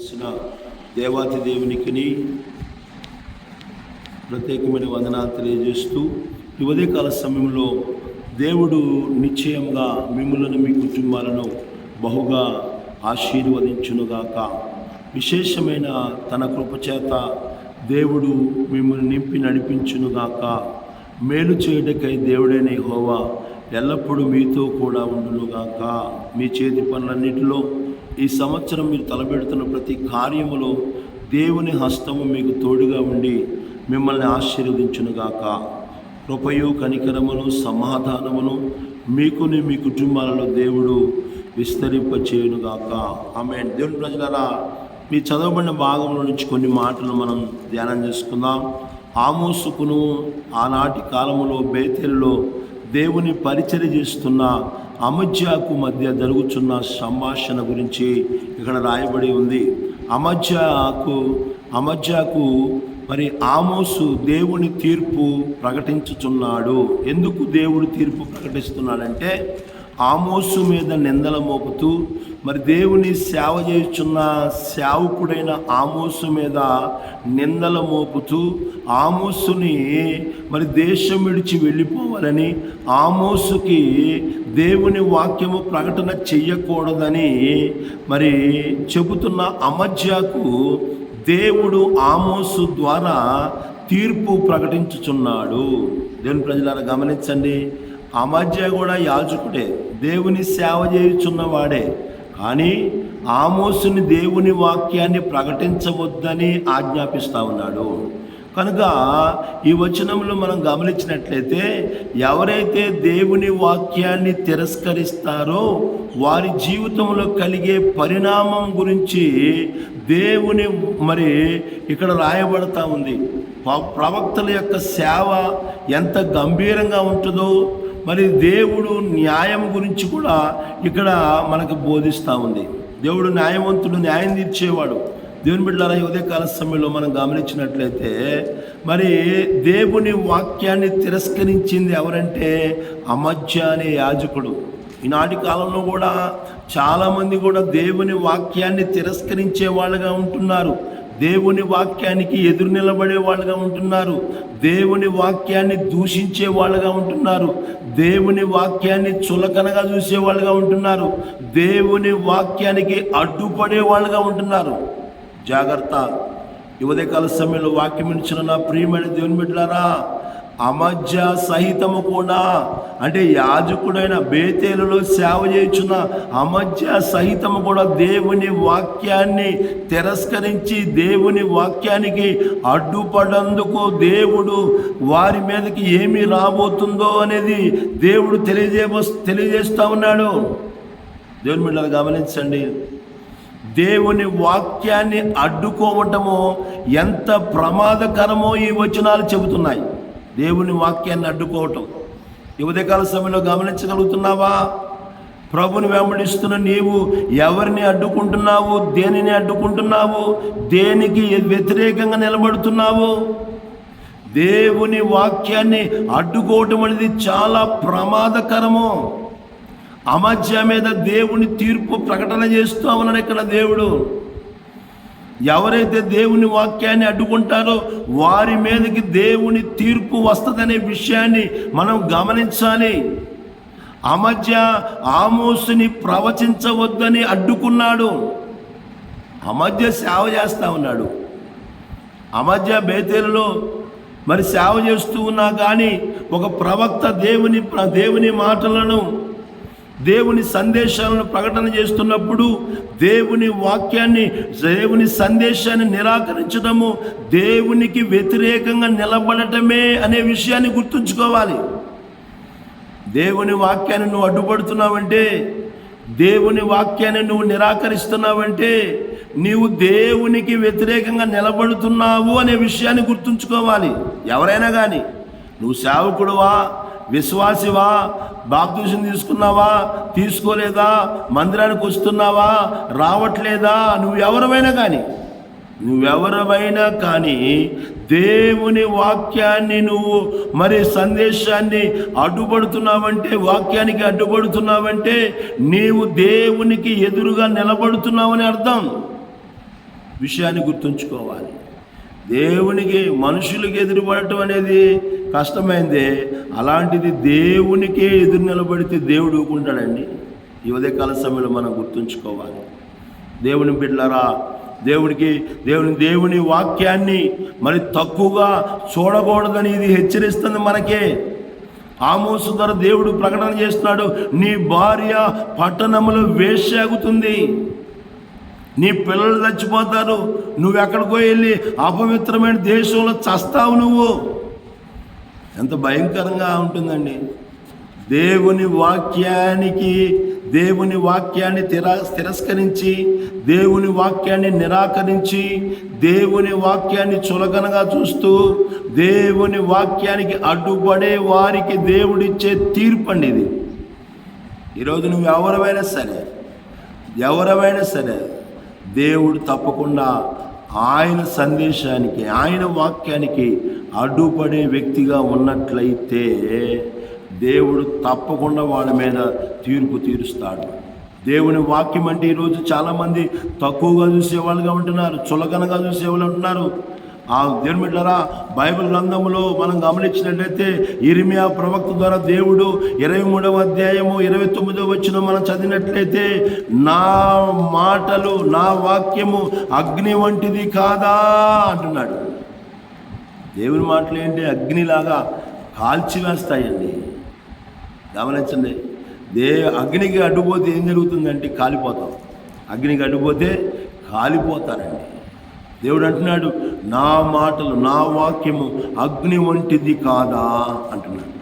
దేవాతి దేవునికి ప్రత్యేకమైన వందనాలు తెలియజేస్తూ ఈ ఉదయకాల సమయంలో దేవుడు నిశ్చయంగా మిమ్మల్ని మీ కుటుంబాలను బహుగా ఆశీర్వదించునుగాక. విశేషమైన తన కృపచేత దేవుడు మిమ్మల్ని నింపి నడిపించునుగాక. మేలు చేయుటకై దేవుడైన యెహోవా ఎల్లప్పుడూ మీతో కూడా ఉండునుగాక. మీ చేతి పనులన్నిటిలో ఈ సంవత్సరం మీరు తలపెడుతున్న ప్రతి కార్యములో దేవుని హస్తము మీకు తోడుగా ఉండి మిమ్మల్ని ఆశీర్వదించునుగాక. కృపయు కనికరమును సమాధానమును మీకుని మీ కుటుంబాలలో దేవుడు విస్తరింపచేయునుగాక. ఆమేన్. దేవుని ప్రజలారా, మీ చదవబడిన భాగంలో నుంచి కొన్ని మాటలు మనం ధ్యానం చేసుకుందాం. ఆమోసుకును ఆనాటి కాలములో బేతేలులో దేవుని పరిచర్య చేస్తున్న అమజ్యాకు మధ్య జరుగుతున్న సంభాషణ గురించి ఇక్కడ రాయబడి ఉంది. అమజ్యాకు మరి ఆమోసు దేవుని తీర్పు ప్రకటించుచున్నాడు. ఎందుకు దేవుడు తీర్పు ప్రకటిస్తున్నాడంటే, ఆమోసు మీద నిందల మోపుతూ మరి దేవుని సేవ చేస్తున్న సేవకుడైన ఆమోసు మీద నిందల మోపుతూ ఆమోసుని మరి దేశం విడిచి వెళ్ళిపోవాలని, ఆమోసుకి దేవుని వాక్యము ప్రకటన చెయ్యకూడదని మరి చెబుతున్న అమజ్యాకు దేవుడు ఆమోసు ద్వారా తీర్పు ప్రకటించుచున్నాడు. దేవుని ప్రజలారా గమనించండి, అమజ్యా కూడా యాజకుడే, దేవుని సేవ చేయుచున్నవాడే. కానీ ఆమోసుని దేవుని వాక్యాన్ని ప్రకటించవద్దని ఆజ్ఞాపిస్తూ ఉన్నాడు. కనుక ఈ వచనంలో మనం గమనించినట్లయితే, ఎవరైతే దేవుని వాక్యాన్ని తిరస్కరిస్తారో వారి జీవితంలో కలిగే పరిణామం గురించి దేవుని మరి ఇక్కడ రాయబడతా ఉంది. ప్రవక్తల యొక్క సేవ ఎంత గంభీరంగా ఉంటుందో మరి దేవుడు న్యాయం గురించి కూడా ఇక్కడ మనకు బోధిస్తూ ఉంది. దేవుడు న్యాయవంతుడు, న్యాయం తీర్చేవాడు. దేవుని బిడ్డలారా, ఈ ఉదయకాల సమయంలో మనం గమనించినట్లయితే మరి దేవుని వాక్యాన్ని తిరస్కరించింది ఎవరంటే అమజ్యా అనే యాజకుడు. ఈనాటి కాలంలో కూడా చాలామంది కూడా దేవుని వాక్యాన్ని తిరస్కరించే వాళ్ళుగా ఉంటున్నారు. దేవుని వాక్యానికి ఎదురు నిలబడే వాళ్ళుగా ఉంటున్నారు. దేవుని వాక్యాన్ని దూషించే వాళ్ళుగా ఉంటున్నారు. దేవుని వాక్యాన్ని చులకనగా చూసే వాళ్ళుగా ఉంటున్నారు. దేవుని వాక్యానికి అడ్డుపడే వాళ్ళుగా ఉంటున్నారు. జాగ్రత్త. ఈ ఉదయకాల సమయంలో వాక్యం ఇచ్చిన నా ప్రియమైన దేవుని బిడ్డలారా, అమజ్యా సహితము కూడా, అంటే యాజకుడైన బేతేలులో సేవ చేయుచున్న అమజ్యా సహితము కూడా దేవుని వాక్యాన్ని తిరస్కరించి దేవుని వాక్యానికి అడ్డుపడందుకు దేవుడు వారి మీదకి ఏమి రాబోతుందో అనేది దేవుడు తెలియజేస్తూ ఉన్నాడు. దేవుని బిడ్డలు గమనించండి, దేవుని వాక్యాన్ని అడ్డుకోవటము ఎంత ప్రమాదకరమో ఈ వచనాలు చెబుతున్నాయి. దేవుని వాక్యాన్ని అడ్డుకోవటం ఈ ఉదయకాల సమయంలో గమనించగలుగుతున్నావా? ప్రభుని వెంబడిస్తున్న నీవు ఎవరిని అడ్డుకుంటున్నావు? దేనిని అడ్డుకుంటున్నావు? దేనికి వ్యతిరేకంగా నిలబడుతున్నావు? దేవుని వాక్యాన్ని అడ్డుకోవటం అనేది చాలా ప్రమాదకరము. అమజ్యా మీద దేవుని తీర్పు ప్రకటన చేస్తూ ఉన్నాడు ఇక్కడ దేవుడు. ఎవరైతే దేవుని వాక్యాన్ని అడ్డుకుంటారో వారి మీదకి దేవుని తీర్పు వస్తుందనే విషయాన్ని మనం గమనించాలి. అమజ్యా ఆమోసుని ప్రవచించవద్దని అడ్డుకున్నాడు. అమజ్యా సేవ చేస్తూ ఉన్నాడు. అమజ్యా బేతేలులో మరి సేవ చేస్తూ ఉన్నా కానీ ఒక ప్రవక్త దేవుని మాటలను, దేవుని సందేశాలను ప్రకటన చేస్తున్నప్పుడు దేవుని వాక్యాన్ని, దేవుని సందేశాన్ని నిరాకరించడము దేవునికి వ్యతిరేకంగా నిలబడటమే అనే విషయాన్ని గుర్తుంచుకోవాలి. దేవుని వాక్యాన్ని నువ్వు అడ్డుపడుతున్నావంటే, దేవుని వాక్యాన్ని నువ్వు నిరాకరిస్తున్నావంటే నీవు దేవునికి వ్యతిరేకంగా నిలబడుతున్నావు అనే విషయాన్ని గుర్తుంచుకోవాలి. ఎవరైనా కానీ, నువ్వు సేవకుడువా, విశ్వాసివా, బాప్తిసం తీసుకున్నావా, తీసుకోలేదా, మందిరానికి వస్తున్నావా, రావట్లేదా, నువ్వెవరైనా కానీ దేవుని వాక్యాన్ని నువ్వు మరి సందేశాన్ని అడ్డుపడుతున్నావంటే, వాక్యానికి అడ్డుపడుతున్నావంటే నీవు దేవునికి ఎదురుగా నిలబడుతున్నావని అర్థం. విషయాన్ని గుర్తుంచుకోవాలి. దేవునికి మనుషులకి ఎదురుపడటం అనేది కష్టమైందే, అలాంటిది దేవునికే ఎదురు నిలబడితే దేవుడు ఊరుకుంటాడండి? ఈ ఉదయకాల సమయంలో మనం గుర్తుంచుకోవాలి. దేవుని బిడ్డలారా, దేవుని వాక్యాన్ని మరి తక్కువగా చూడకూడదని ఇది హెచ్చరిస్తుంది మనకే. ఆమోసు ద్వారా దేవుడు ప్రకటన చేస్తున్నాడు, నీ భార్య పట్టణములో వేశ్యాగుతుంది, నీ పిల్లలు చచ్చిపోతారు, నువ్వు ఎక్కడికో వెళ్ళి అపవిత్రమైన దేశంలో చస్తావు నువ్వు. ఎంత భయంకరంగా ఉంటుందండి. దేవుని వాక్యాన్ని తిరస్కరించి, దేవుని వాక్యాన్ని నిరాకరించి, దేవుని వాక్యాన్ని చులకనగా చూస్తూ, దేవుని వాక్యానికి అడ్డుపడే వారికి దేవుడిచ్చే తీర్పు అండి ఇది. ఈరోజు నువ్వు ఎవరైనా సరే దేవుడు తప్పకుండా ఆయన సందేశానికి, ఆయన వాక్యానికి అడ్డుపడే వ్యక్తిగా ఉన్నట్లయితే దేవుడు తప్పకుండా వాళ్ళ మీద తీర్పు తీరుస్తాడు. దేవుని వాక్యం అంటే ఈరోజు చాలామంది తక్కువగా చూసేవాళ్ళుగా ఉంటున్నారు, చులకనగా చూసేవాళ్ళు ఉంటున్నారు. ఆ దేవుని బిడ్డలారా, బైబిల్ గ్రంథంలో మనం గమనించినట్లయితే ఇర్మియా ప్రవక్త ద్వారా దేవుడు 23వ అధ్యాయము 29వ వచనం మనం చదివినట్లయితే, నా మాటలు, నా వాక్యము అగ్ని వంటిది కాదా అంటున్నాడు. దేవుని మాటలు ఏంటి? అగ్నిలాగా కాల్చివేస్తాయండి. గమనించండి, అగ్నికి అడ్డుపోతే ఏం జరుగుతుందంటే కాలిపోతాం. అగ్నికి అడ్డుపోతే కాలిపోతారండి. దేవుడు అంటున్నాడు, నా మాటలు, నా వాక్యము అగ్ని వంటిది కాదా అంటున్నాడు.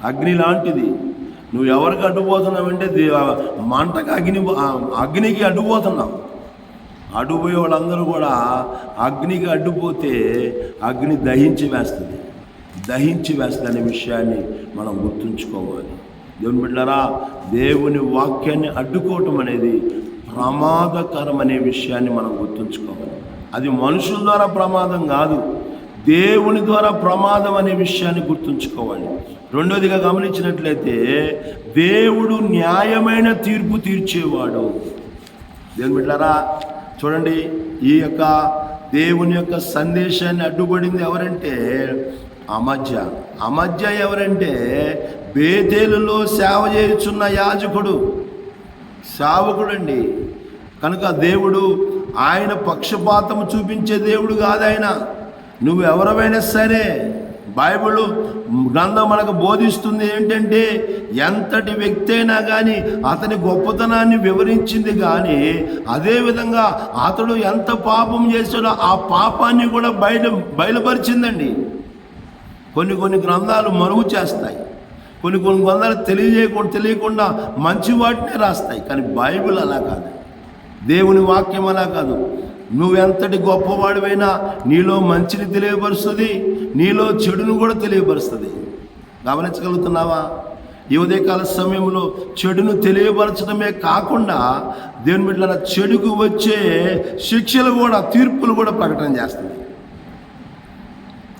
అగ్ని లాంటిది. నువ్వు ఎవరికి అడ్డుపోతున్నావంటే మంటకు అగ్నికి అడ్డుపోతున్నావు. అడ్డుపోయే వాళ్ళందరూ కూడా అగ్నికి అడ్డుపోతే అగ్ని దహించి వేస్తుంది అనే విషయాన్ని మనం గుర్తుంచుకోవాలి. దేవుని బిడ్డలారా, దేవుని వాక్యాన్ని అడ్డుకోవటం అనేది ప్రమాదకరం అనే విషయాన్ని మనం గుర్తుంచుకోవాలి. అది మనుషుల ద్వారా ప్రమాదం కాదు, దేవుని ద్వారా ప్రమాదం అనే విషయాన్ని గుర్తుంచుకోవాలి. రెండోదిగా గమనించినట్లయితే, దేవుడు న్యాయమైన తీర్పు తీర్చేవాడు. దేవుని బిడ్డలారా చూడండి, ఈ యొక్క దేవుని యొక్క సందేశాన్ని అడ్డుపడింది ఎవరంటే అమజ్య ఎవరంటే బేతేలులో సేవ చేయుచున్న సేవకుడండి. కనుక దేవుడు ఆయన పక్షపాతము చూపించే దేవుడు కాదు ఆయన. నువ్వు ఎవరైనా సరే, బైబిల్ గ్రంథం మనకు బోధిస్తుంది ఏంటంటే, ఎంతటి వ్యక్తి అయినా కానీ అతని గొప్పతనాన్ని వివరించింది. కానీ అదేవిధంగా అతడు ఎంత పాపం చేశాడో ఆ పాపాన్ని కూడా బయలుపరిచిందండి. కొన్ని గ్రంథాలు మరుగు చేస్తాయి, కొన్ని గ్రంథాలు తెలియకుండా మంచి వాటినే రాస్తాయి. కానీ బైబిల్ అలా కాదు, దేవుని వాక్యం అలా కాదు. నువ్వెంతటి గొప్పవాడివైనా నీలో మంచిని తెలియపరుస్తుంది, నీలో చెడును కూడా తెలియపరుస్తుంది. గమనించగలుగుతున్నావా? ఈ ఉదయకాల సమయంలో చెడును తెలియపరచడమే కాకుండా దేవుని బిడ్డలారా, చెడుకు వచ్చే శిక్షలు కూడా, తీర్పులు కూడా ప్రకటన చేస్తుంది.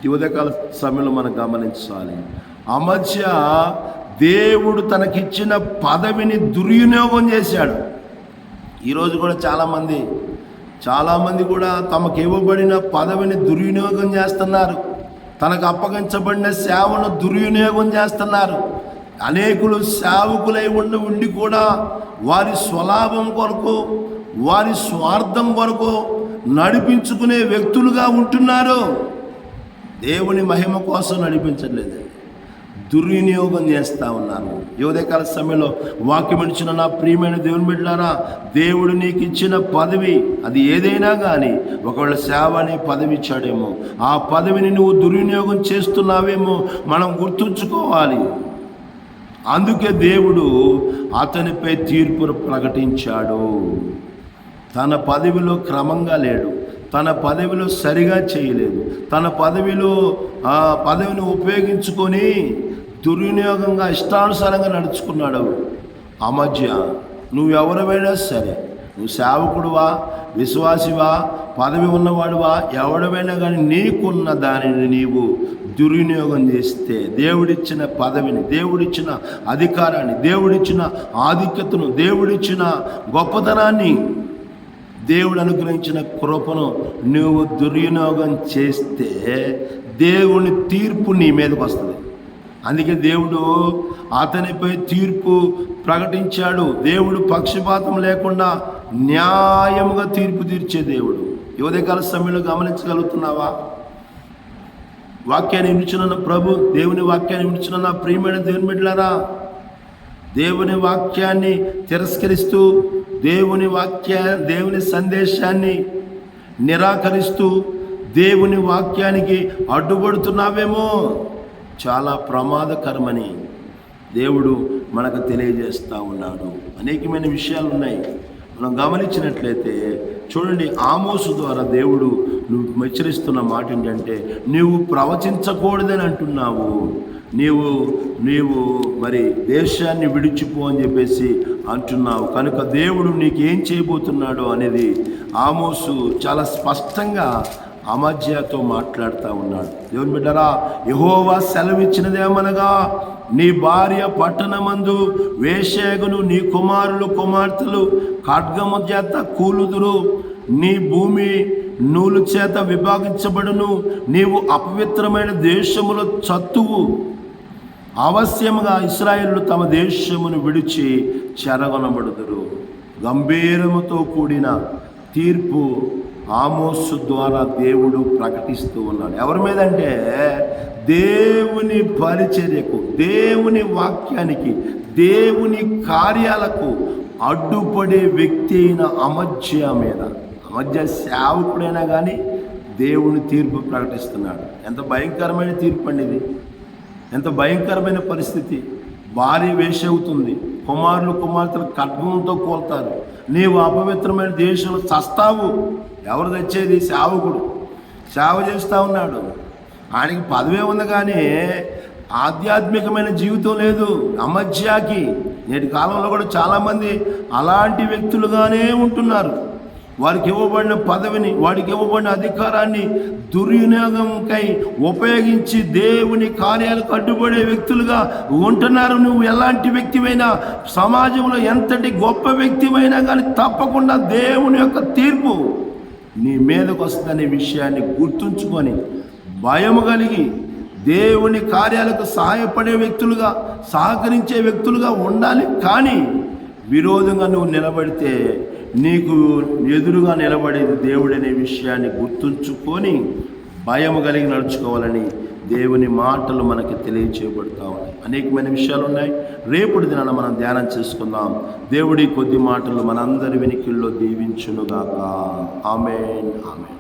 ఈ ఉదయకాల సమయంలో మనం గమనించాలి. అమజ్య దేవుడు తనకిచ్చిన పదవిని దుర్వినియోగం చేశాడు. ఈరోజు కూడా చాలామంది కూడా తమకు ఇవ్వబడిన పదవిని దుర్వినియోగం చేస్తున్నారు. తనకు అప్పగించబడిన సేవను దుర్వినియోగం చేస్తున్నారు. అనేకులు సేవకులై ఉండి కూడా వారి స్వలాభం కొరకు, వారి స్వార్థం కొరకు నడిపించుకునే వ్యక్తులుగా ఉంటున్నారు. దేవుని మహిమ కోసం నడిపించట్లేదు, దుర్వినియోగం చేస్తూ ఉన్నారు. ఈ ఉదయకాల సమయంలో వాక్యం ఇచ్చిన నా ప్రియమైన దేవుని బిడ్డలారా, దేవుడు నీకు ఇచ్చిన పదవి అది ఏదైనా కానీ, ఒకవేళ సేవ అనే పదవి ఇచ్చాడేమో, ఆ పదవిని నువ్వు దుర్వినియోగం చేస్తున్నావేమో మనం గుర్తుంచుకోవాలి. అందుకే దేవుడు అతనిపై తీర్పును ప్రకటించాడు. తన పదవిలో క్రమంగా లేడు, తన పదవిలో సరిగా చేయలేదు, తన పదవిని ఉపయోగించుకొని దుర్వినియోగంగా ఇష్టానుసారంగా నడుచుకున్నాడు. అమజ్య, నువ్వెవరైనా సరే, నువ్వు సేవకుడువా, విశ్వాసివా, పదవి ఉన్నవాడువా, ఎవడమైనా కానీ నీకున్న దానిని నీవు దుర్వినియోగం చేస్తే, దేవుడిచ్చిన పదవిని, దేవుడిచ్చిన అధికారాన్ని, దేవుడిచ్చిన ఆధిక్యతను, దేవుడిచ్చిన గొప్పతనాన్ని దేవుడు అనుగ్రహించిన కృపను నువ్వు దుర్వినియోగం చేస్తే దేవుని తీర్పు నీ మీదకి వస్తుంది. అందుకే దేవుడు అతనిపై తీర్పు ప్రకటించాడు. దేవుడు పక్షపాతం లేకుండా న్యాయముగా తీర్పు తీర్చే దేవుడు. ఉదయకాల సమయంలో గమనించగలుగుతున్నావా? వాక్యాన్ని వినిచున్న ప్రభు, దేవుని వాక్యాన్ని వినిచున్న ప్రియమైన దేవుని బిడ్డలారా, దేవుని వాక్యాన్ని తిరస్కరిస్తూ దేవుని సందేశాన్ని నిరాకరిస్తూ దేవుని వాక్యానికి అడ్డుపడుతున్నావేమో, చాలా ప్రమాదకరమని దేవుడు మనకు తెలియజేస్తూ ఉన్నాడు. అనేకమైన విషయాలు ఉన్నాయి. మనం గమనించినట్లయితే చూడండి, ఆమోసు ద్వారా దేవుడు నువ్వు హెచ్చరిస్తున్న మాట ఏంటంటే, నీవు ప్రవచించకూడదని అంటున్నావు, నీవు మరి దేశాన్ని విడిచిపో అని చెప్పేసి అంటున్నావు. కనుక దేవుడు నీకేం చేయబోతున్నాడో అనేది ఆమోసు చాలా స్పష్టంగా అమజ్యాతో మాట్లాడుతూ ఉన్నాడు. దేవుని బిడ్డరా, యెహోవా సెలవిచ్చినదేమనగా, నీ భార్య పట్టణమందు వేశ్యగును, నీ కుమారులు కుమార్తెలు ఖడ్గము చేత కూలుదురు, నీ భూమి నూలు చేత విభాగించబడును, నీవు అపవిత్రమైన దేశములో చత్తువు. అవశ్యముగా ఇశ్రాయేలులు తమ దేశమును విడిచి చెరగొనబడుదురు. గంభీరముతో కూడిన తీర్పు ఆమోసు ద్వారా దేవుడు ప్రకటిస్తూ ఉన్నాడు. ఎవరి మీద అంటే, దేవుని పరిచర్యకు, దేవుని వాక్యానికి, దేవుని కార్యాలకు అడ్డుపడే వ్యక్తి అయిన అమజ్య మీద. అమజ్య సేవకుడైనా కానీ దేవుని తీర్పు ప్రకటిస్తున్నాడు. ఎంత భయంకరమైన తీర్పు అండి ఇది! ఎంత భయంకరమైన పరిస్థితి! భార్య వేశ్య అవుతుంది, కుమారులు కుమార్తెలు ఖడ్గంతో కోల్తారు, నీవు అపవిత్రమైన దేశంలో చస్తావు. ఎవరు తెచ్చేది? సేవకుడు సేవ చేస్తూ ఉన్నాడు. ఆయనకి పదవే ఉంది కానీ ఆధ్యాత్మికమైన జీవితం లేదు అమజ్యాకి. నేటి కాలంలో కూడా చాలామంది అలాంటి వ్యక్తులుగానే ఉంటున్నారు. వారికి ఇవ్వబడిన పదవిని, వాడికి ఇవ్వబడిన అధికారాన్ని దుర్వినియోగంకై ఉపయోగించి దేవుని కార్యాలకు అడ్డుపడే వ్యక్తులుగా ఉంటున్నారు. నువ్వు ఎలాంటి వ్యక్తివైనా, సమాజంలో ఎంతటి గొప్ప వ్యక్తివైనా కానీ తప్పకుండా దేవుని యొక్క తీర్పు నీ మీదకు వస్తుందనే విషయాన్ని గుర్తుంచుకొని భయము కలిగి దేవుని కార్యాలకు సహాయపడే వ్యక్తులుగా, సహకరించే వ్యక్తులుగా ఉండాలి. కానీ విరోధంగా నువ్వు నిలబడితే నీకు ఎదురుగా నిలబడేది దేవుడనే విషయాన్ని గుర్తుంచుకొని భయము కలిగి నడుచుకోవాలని దేవుని మాటలు మనకి తెలియచేయబడతా ఉన్నాయి. అనేకమైన విషయాలు ఉన్నాయి. రేపటి దినాన మనం ధ్యానం చేసుకుందాం. దేవుడి కొద్ది మాటలు మనందరి వెనికిల్లో దీవించునుగాక. ఆమేన్, ఆమేన్.